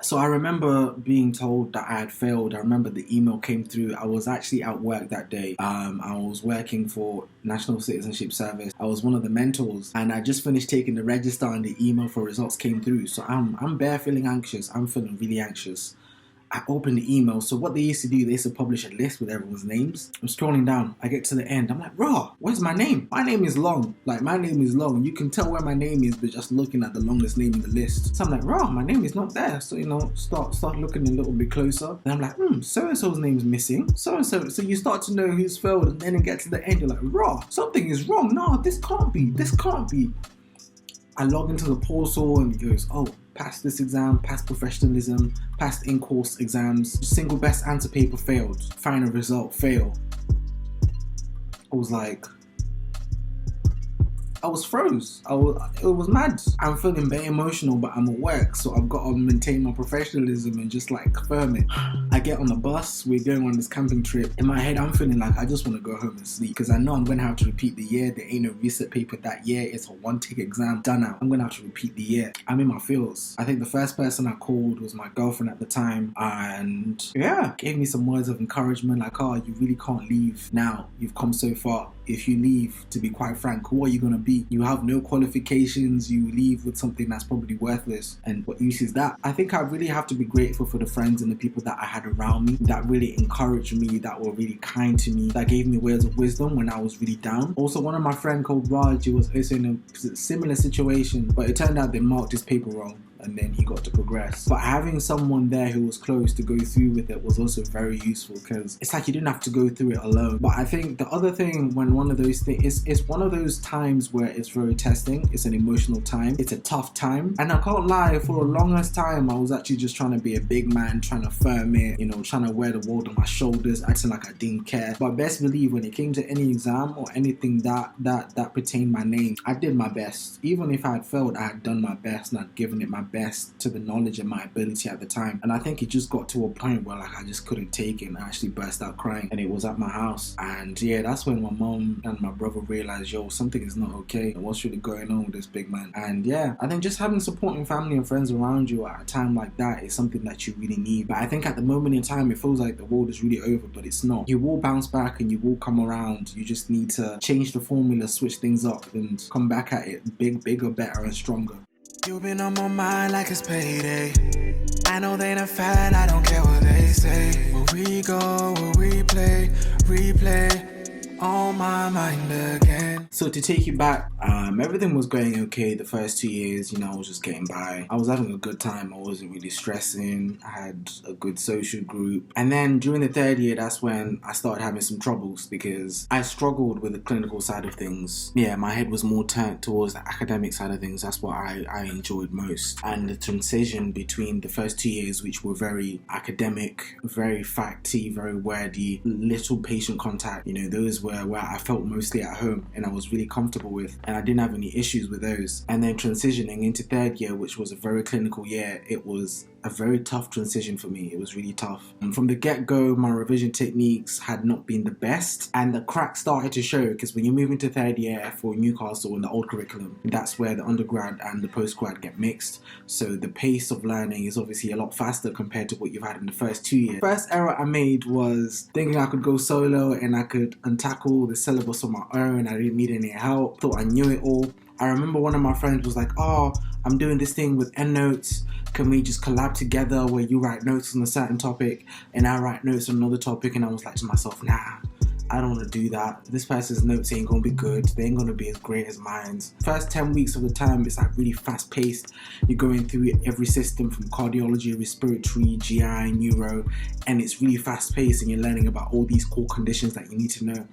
So I remember being told that I had failed. I remember the email came through. I was actually at work that day. I was working for National Citizenship Service. I was one of the mentors, and I just finished taking the register, and the email for results came through. So I'm bare feeling anxious. I'm feeling really anxious. I opened the email. So what they used to do, they used to publish a list with everyone's names. I'm scrolling down. I get to the end. I'm like, raw, where's my name? My name is long. Like, my name is long. You can tell where my name is by just looking at the longest name in the list. So I'm like, raw, my name is not there. So, start looking a little bit closer. And I'm like, so-and-so's name's missing. So-and-so. So you start to know who's failed, and then it gets to the end. You're like, raw, something is wrong. No, this can't be. This can't be. I log into the portal and it goes, oh, passed this exam, passed professionalism, passed in-course exams, single best answer paper failed, final result fail. I was like, I was froze. It was mad. I'm feeling very emotional, but I'm at work, so I've got to maintain my professionalism and just like firm it. I get on the bus, we're going on this camping trip. In my head, I'm feeling like I just want to go home and sleep because I know I'm going to have to repeat the year. There ain't no reset paper that year. It's a one-tick exam, done out. I'm going to have to repeat the year. I'm in my feels. I think the first person I called was my girlfriend at the time, and yeah, gave me some words of encouragement like, oh, you really can't leave now. You've come so far. If you leave, to be quite frank, who are you going to be? You have no qualifications, you leave with something that's probably worthless, and what use is that? I think I really have to be grateful for the friends and the people that I had around me that really encouraged me, that were really kind to me, that gave me words of wisdom when I was really down. Also, one of my friends called Raj, he was also in a similar situation, but it turned out they marked his paper wrong, and then he got to progress. But having someone there who was close to go through with it was also very useful, because it's like you didn't have to go through it alone. But I think the other thing, when one of those things, it's one of those times where it's very testing. It's an emotional time. It's a tough time. And I can't lie, for the longest time, I was actually just trying to be a big man, trying to firm it, trying to wear the world on my shoulders, acting like I didn't care. But best believe when it came to any exam or anything that pertained my name, I did my best. Even if I had failed, I had done my best and I'd given it my best to the knowledge and my ability at the time. And I think it just got to a point where like I just couldn't take it, and I actually burst out crying, and it was at my house. And yeah, that's when my mom and my brother realized, yo, something is not okay, and what's really going on with this big man. And yeah, I think just having supporting family and friends around you at a time like that is something that you really need. But I think at the moment in time, it feels like the world is really over, but it's not. You will bounce back and you will come around. You just need to change the formula, switch things up, and come back at it bigger, better and stronger. You've been on my mind like it's payday. I know they not fan, I don't care what they say. Where we go, where we play, replay on my mind again. So to take you back, everything was going okay the first 2 years. I was just getting by. I was having a good time. I wasn't really stressing. I had a good social group. And then during the third year, that's when I started having some troubles, because I struggled with the clinical side of things. Yeah, my head was more turned towards the academic side of things. That's what I enjoyed most. And the transition between the first 2 years, which were very academic, very facty, very wordy, little patient contact, those were where I felt mostly at home and I was really comfortable with, and I didn't have any issues with those. And then transitioning into third year, which was a very clinical year, it was a very tough transition for me. It was really tough. And from the get-go, my revision techniques had not been the best, and the cracks started to show, because when you move into third year for Newcastle in the old curriculum, that's where the undergrad and the postgrad get mixed. So the pace of learning is obviously a lot faster compared to what you've had in the first 2 years. First error I made was thinking I could go solo and I could untackle the syllabus on my own. I didn't need any help. Thought I knew it all. I remember one of my friends was like, oh, I'm doing this thing with EndNotes. Can we just collab together where you write notes on a certain topic and I write notes on another topic? And I was like to myself, nah, I don't want to do that. This person's notes ain't going to be good. They ain't going to be as great as mine. First 10 weeks of the term, it's like really fast paced. You're going through every system from cardiology, respiratory, GI, neuro, and it's really fast paced, and you're learning about all these core conditions that you need to know.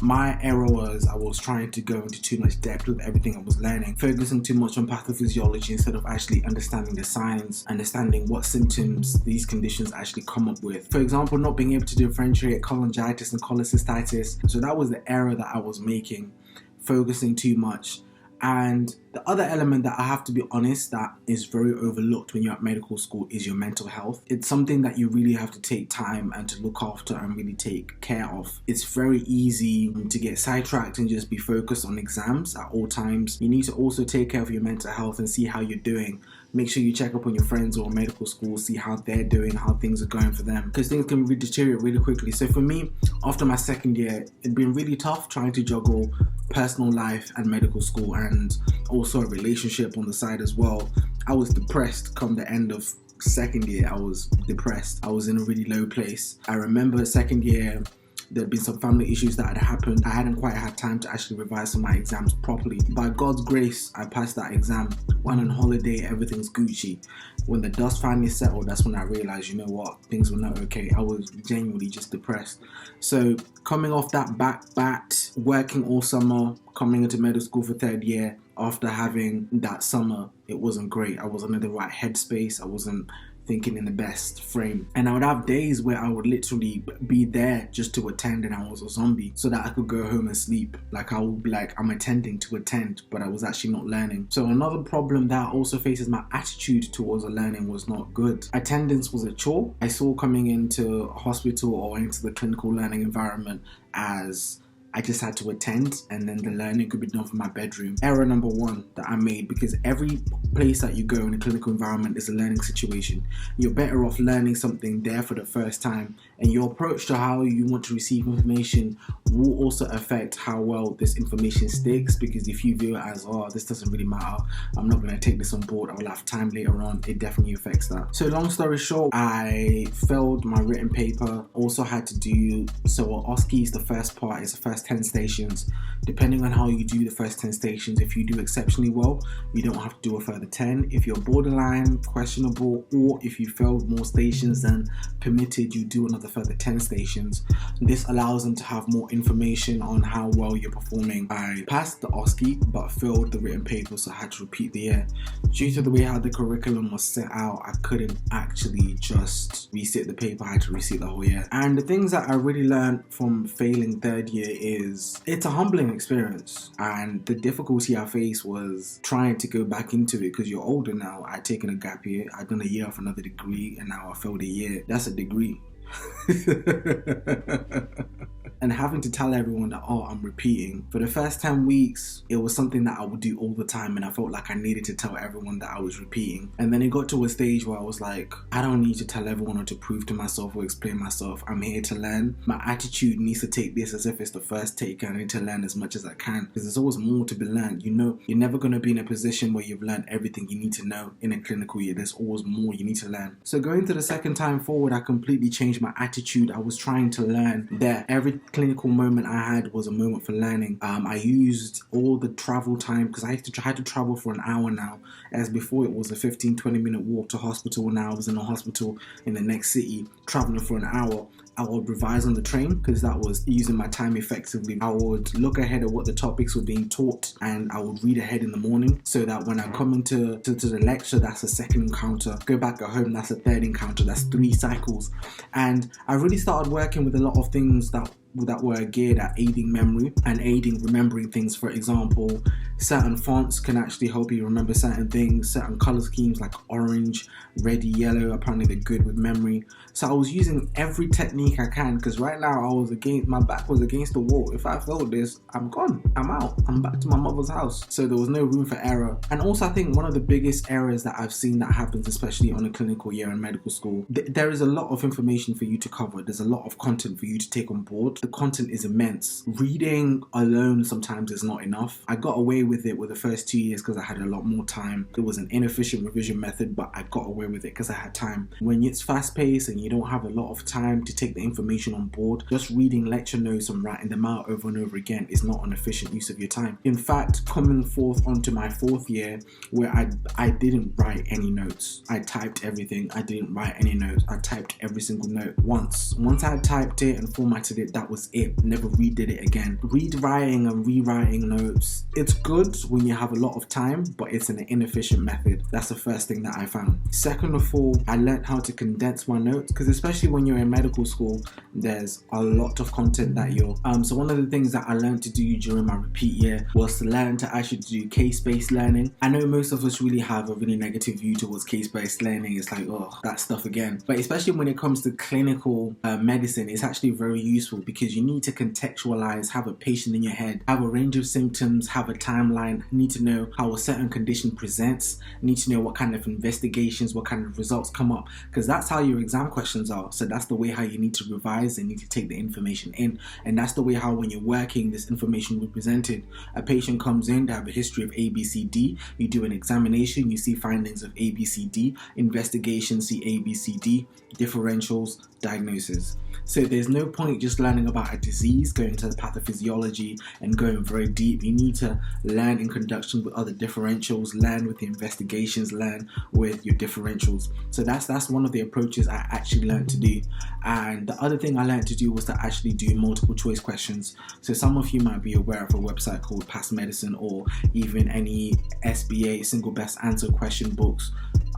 My error was I was trying to go into too much depth with everything I was learning, focusing too much on pathophysiology instead of actually understanding the science, understanding what symptoms these conditions actually come up with. For example, not being able to differentiate cholangitis and cholecystitis. So that was the error that I was making, focusing too much. And The other element that I have to be honest that is very overlooked when you're at medical school is your mental health. It's something that you really have to take time and to look after and really take care of. It's very easy to get sidetracked and just be focused on exams at all times. You need to also take care of your mental health and see how you're doing. Make sure you check up on your friends or medical school, see how they're doing, how things are going for them, because things can deteriorate really quickly. So for me, after my second year, it'd been really tough trying to juggle personal life and medical school, and also a relationship on the side as well. I was depressed come the end of second year. I was depressed. I was in a really low place. I remember second year, there'd been some family issues that had happened. I hadn't quite had time to actually revise some of my exams properly. By God's grace, I passed that exam. Went on holiday, everything's Gucci. When the dust finally settled, that's when I realized, you know what, things were not okay. I was genuinely just depressed. So coming off that back, working all summer, coming into medical school for third year, after having that summer, it wasn't great. I wasn't in the right headspace. I wasn't thinking in the best frame, and I would have days where I would literally be there just to attend and I was a zombie so that I could go home and sleep. Like I would be like, I'm attending to attend, but I was actually not learning. So another problem that also faces my attitude towards the learning was not good. Attendance was a chore. I saw coming into a hospital or into the clinical learning environment as I just had to attend and then the learning could be done from my bedroom. Error number one that I made, because every place that you go in a clinical environment is a learning situation. You're better off learning something there for the first time, and your approach to how you want to receive information will also affect how well this information sticks, because if you view it as, oh, this doesn't really matter, I'm not going to take this on board, I will have time later on, it definitely affects that. So long story short, I failed my written paper, also had to do, so OSCE is the first part, is the first 10 stations. Depending on how you do the first 10 stations, if you do exceptionally well, you don't have to do a further 10. If you're borderline, questionable, or if you failed more stations than permitted, you do another further 10 stations. This allows them to have more information on how well you're performing. I passed the OSCE but failed the written paper, so I had to repeat the year. Due to the way how the curriculum was set out, I couldn't actually just resit the paper, I had to resit the whole year. And the things that I really learned from failing third year is it's a humbling experience, and the difficulty I faced was trying to go back into it because you're older now. I'd taken a gap year, I'd done a year off another degree, and now I failed a year. That's a degree. And having to tell everyone that, oh, I'm repeating. For the first 10 weeks, it was something that I would do all the time, and I felt like I needed to tell everyone that I was repeating. And then it got to a stage where I was like, I don't need to tell everyone or to prove to myself or explain myself. I'm here to learn. My attitude needs to take this as if it's the first take, and I need to learn as much as I can, because there's always more to be learned. You know, you're never going to be in a position where you've learned everything you need to know in a clinical year. There's always more you need to learn. So going to the second time forward, I completely changed my attitude. I was trying to learn that every clinical moment I had was a moment for learning. I used all the travel time, because I had to travel for an hour now, as before it was a 15-20 minute walk to hospital. Now I was in a hospital in the next city traveling for an hour. I would revise on the train because that was using my time effectively. I would look ahead at what the topics were being taught, and I would read ahead in the morning so that when I come into the lecture, that's a second encounter. Go back at home, that's a third encounter. That's 3 cycles. And I really started working with a lot of things that were geared at aiding memory and aiding remembering things. For example, certain fonts can actually help you remember certain things. Certain color schemes like orange, red, yellow, apparently they're good with memory. So I was using every technique I can, because right now my back was against the wall. If I failed this, I'm gone, I'm out, I'm back to my mother's house. So there was no room for error. And also I think one of the biggest errors that I've seen that happens, especially on a clinical year in medical school, there is a lot of information for you to cover. There's a lot of content for you to take on board. The content is immense. Reading alone sometimes is not enough. I got away with it with the first 2 years because I had a lot more time. It was an inefficient revision method, but I got away with it because I had time. When it's fast paced and you don't have a lot of time to take the information on board, just reading lecture notes and writing them out over and over again is not an efficient use of your time. In fact, coming forth onto my 4th year, where I didn't write any notes. I typed everything. I didn't write any notes. I typed every single note once. Once I had typed it and formatted it, that was it. Never redid it again. Writing and rewriting notes, it's good when you have a lot of time, but it's an inefficient method. That's the first thing that I found. Second of all, I learned how to condense my notes, because especially when you're in medical school, there's a lot of content that you're so one of the things that I learned to do during my repeat year was to learn to actually do case-based learning. I know most of us really have a really negative view towards case-based learning. It's like, oh, that stuff again. But especially when it comes to clinical medicine, it's actually very useful, because you need to contextualize, have a patient in your head, have a range of symptoms, have a timeline, need to know how a certain condition presents, need to know what kind of investigations, what kind of results come up, because that's how your exam questions are. So that's the way how you need to revise and need to take the information in, and that's the way how when you're working, this information will be presented. A patient comes in, they have a history of ABCD, you do an examination, you see findings of ABCD, investigation, see ABCD, differentials, diagnosis. So there's no point just learning about a disease, going to the pathophysiology and going very deep. You need to learn in conjunction with other differentials, learn with the investigations, learn with your differentials. So that's one of the approaches I actually learned to do. And the other thing I learned to do was to actually do multiple choice questions. So some of you might be aware of a website called Past Medicine, or even any SBA single best answer question books,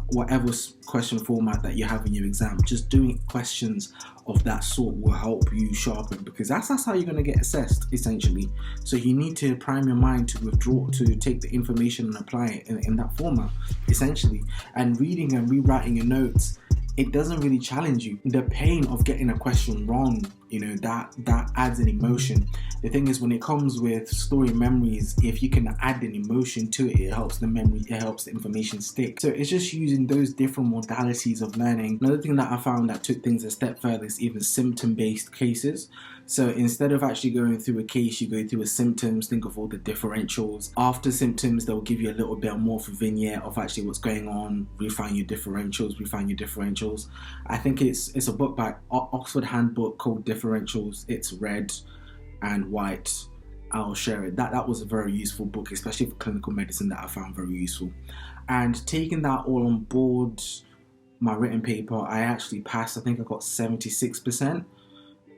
whatever question format that you have in your exam. Just doing questions of that sort will help you sharpen, because that's how you're going to get assessed, essentially. So you need to prime your mind to withdraw, to take the information and apply it in that format, essentially. And reading and rewriting your notes, it doesn't really challenge you. The pain of getting a question wrong, that adds an emotion. The thing is, when it comes with story memories, if you can add an emotion to it, it helps the memory, it helps the information stick. So it's just using those different modalities of learning. Another thing that I found that took things a step further is even symptom-based cases. So instead of actually going through a case, you go through a symptoms, think of all the differentials. After symptoms, they'll give you a little bit more of a vignette of actually what's going on, refine your differentials. I think it's a book by Oxford Handbook called Differentials. It's red and white. I'll share it. That was a very useful book, especially for clinical medicine, that I found very useful. And taking that all on board, my written paper, I actually passed. I think I got 76%.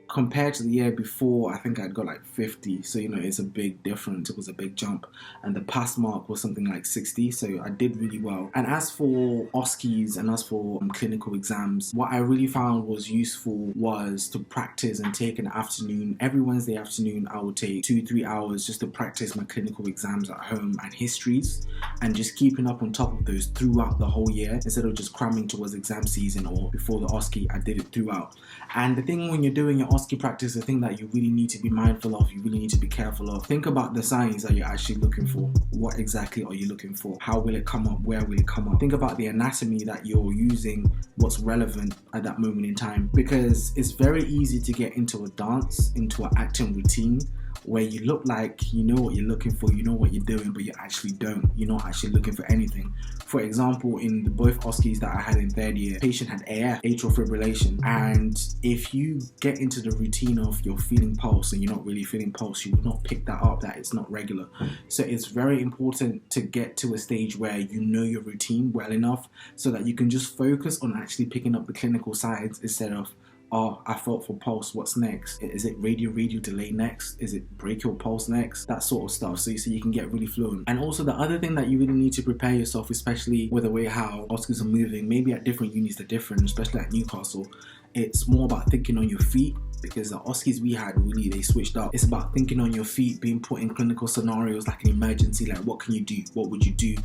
Compared to the year before, I think I'd got like 50. So, it's a big difference. It was a big jump. And the pass mark was something like 60. So I did really well. And as for OSCEs and as for clinical exams, what I really found was useful was to practice and take an afternoon. Every Wednesday afternoon, I would take 2-3 hours just to practice my clinical exams at home and histories, and just keeping up on top of those throughout the whole year, instead of just cramming towards exam season or before the OSCE. I did it throughout. And the thing when you're doing your OSCE practice, the thing that you really need to be mindful of, you really need to be careful of, think about the signs that you're actually looking for. What exactly are you looking for? How will it come up? Where will it come up? Think about the anatomy that you're using, what's relevant at that moment in time, because it's very easy to get into a dance, into an acting routine, where you look like you know what you're looking for, you know what you're doing, but you actually don't. You're not actually looking for anything. For example, in both OSCEs that I had in third year, patient had AF, atrial fibrillation, and if you get into the routine of you're feeling pulse and you're not really feeling pulse, you will not pick that up, that it's not regular. So it's very important to get to a stage where you know your routine well enough so that you can just focus on actually picking up the clinical sides, instead of, oh, I felt for pulse, what's next? Is it radio delay next? Is it brachial pulse next? That sort of stuff, so you can get really fluent. And also the other thing that you really need to prepare yourself, especially with the way how OSCEs are moving, maybe at different unis they're different, especially at Newcastle, it's more about thinking on your feet, because the OSCEs we had, really, they switched up. It's about thinking on your feet, being put in clinical scenarios like an emergency, like what can you do? What would you do?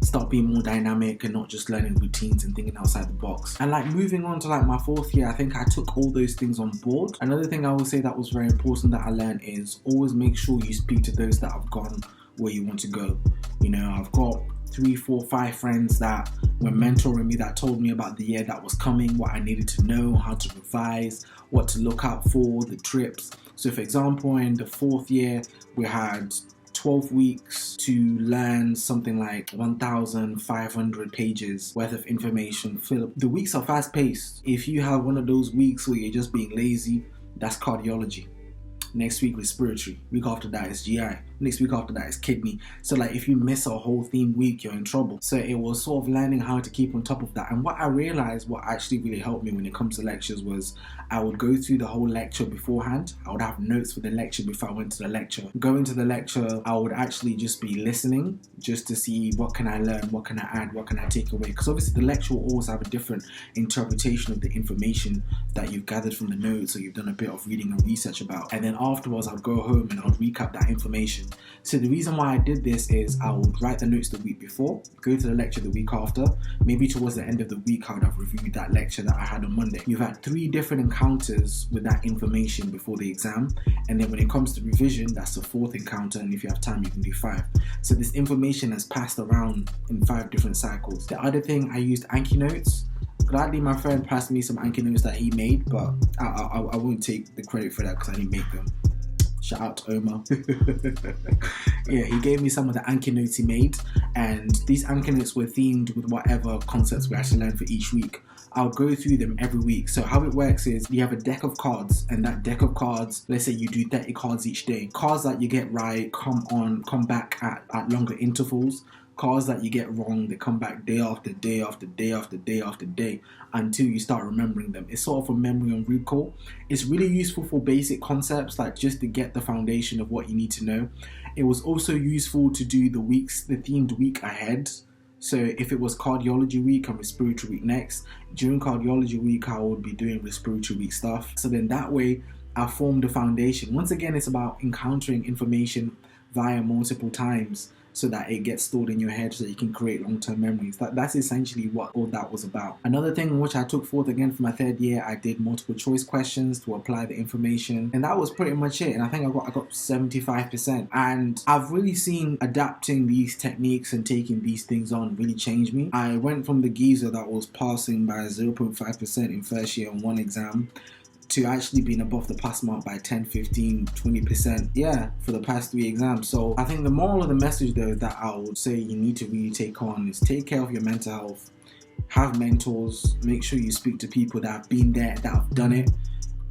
Start being more dynamic and not just learning routines and thinking outside the box. And moving on to my fourth year, I think I took all those things on board. Another thing I will say that was very important that I learned is always make sure you speak to those that have gone where you want to go. I've got 3, 4, 5 friends that were mentoring me, that told me about the year that was coming, what I needed to know, how to revise, what to look out for, the trips. So for example, in the fourth year, we had 12 weeks to learn something like 1,500 pages worth of information. The weeks are fast paced. If you have one of those weeks where you're just being lazy, that's cardiology. Next week, respiratory. Week after that is GI. Next week after that is kidney. So like if you miss a whole theme week, you're in trouble. So it was sort of learning how to keep on top of that. And what I realized, what actually really helped me when it comes to lectures, was I would go through the whole lecture beforehand. I would have notes for the lecture before I went to the lecture. Going to the lecture, I would actually just be listening just to see what can I learn, what can I add, what can I take away. Because obviously the lecture will always have a different interpretation of the information that you've gathered from the notes or you've done a bit of reading and research about. And then afterwards, I'd go home and I'd recap that information. So the reason why I did this is I would write the notes the week before, go to the lecture the week after. Maybe towards the end of the week, I would have reviewed that lecture that I had on Monday. You've had 3 different encounters with that information before the exam. And then when it comes to revision, that's the 4th encounter. And if you have time, you can do 5. So this information has passed around in 5 different cycles. The other thing, I used Anki notes. Gladly, my friend passed me some Anki notes that he made, but I won't take the credit for that because I didn't make them. Shout out to Omar. Yeah, he gave me some of the Anki notes he made, and these Anki notes were themed with whatever concepts we actually learned for each week. I'll go through them every week. So how it works is you have a deck of cards, and that deck of cards, let's say you do 30 cards each day. Cards that you get right come back at longer intervals. Cards that you get wrong, they come back day after day after day after day after day until you start remembering them. It's sort of a memory and recall. It's really useful for basic concepts, like just to get the foundation of what you need to know. It was also useful to do the themed week ahead. So if it was cardiology week and respiratory week next, during cardiology week I would be doing respiratory week stuff. So then that way I formed a foundation. Once again, it's about encountering information via multiple times, so that it gets stored in your head so that you can create long-term memories. That's essentially what all that was about. Another thing which I took forth again for my 3rd year, I did multiple choice questions to apply the information, and that was pretty much it. And I think I got 75%. And I've really seen adapting these techniques and taking these things on really change me. I went from the geezer that was passing by 0.5% in first year on one exam to actually being above the pass mark by 10, 15, 20%, for the past 3 exams. So I think the moral of the message though that I would say you need to really take on is take care of your mental health, have mentors, make sure you speak to people that have been there, that have done it,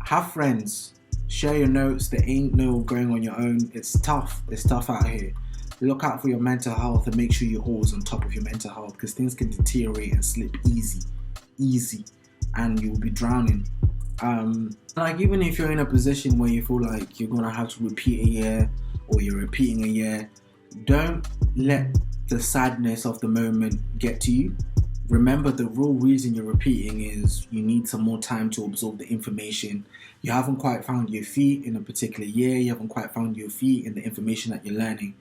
have friends, share your notes. There ain't no going on your own. It's tough out here. Look out for your mental health and make sure you're always on top of your mental health, because things can deteriorate and slip easy, and you'll be drowning. Like even if you're in a position where you feel like you're gonna have to repeat a year or you're repeating a year, don't let the sadness of the moment get to you. Remember, the real reason you're repeating is you need some more time to absorb the information. You haven't quite found your feet in a particular year, you haven't quite found your feet in the information that you're learning.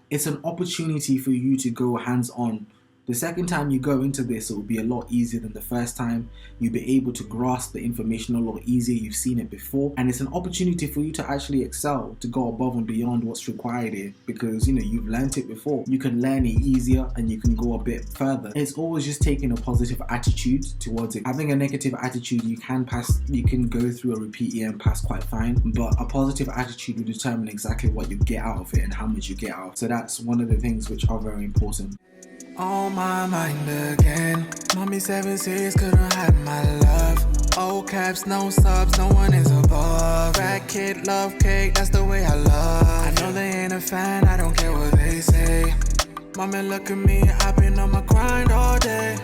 It's an opportunity for you to go hands-on. The second time you go into this, it will be a lot easier than the first time. You'll be able to grasp the information a lot easier. You've seen it before. And it's an opportunity for you to actually excel, to go above and beyond what's required here. Because, you've learned it before. You can learn it easier and you can go a bit further. It's always just taking a positive attitude towards it. Having a negative attitude, you can go through a repeat year and pass quite fine. But a positive attitude will determine exactly what you get out of it and how much you get out. So that's one of the things which are very important. On my mind again. Mommy 7-6 couldn't hide my love. Old caps, no subs, no one is above. Fat kid, love cake, that's the way I love. I know they ain't a fan, I don't care what they say. Mommy look at me, I've been on my grind all day.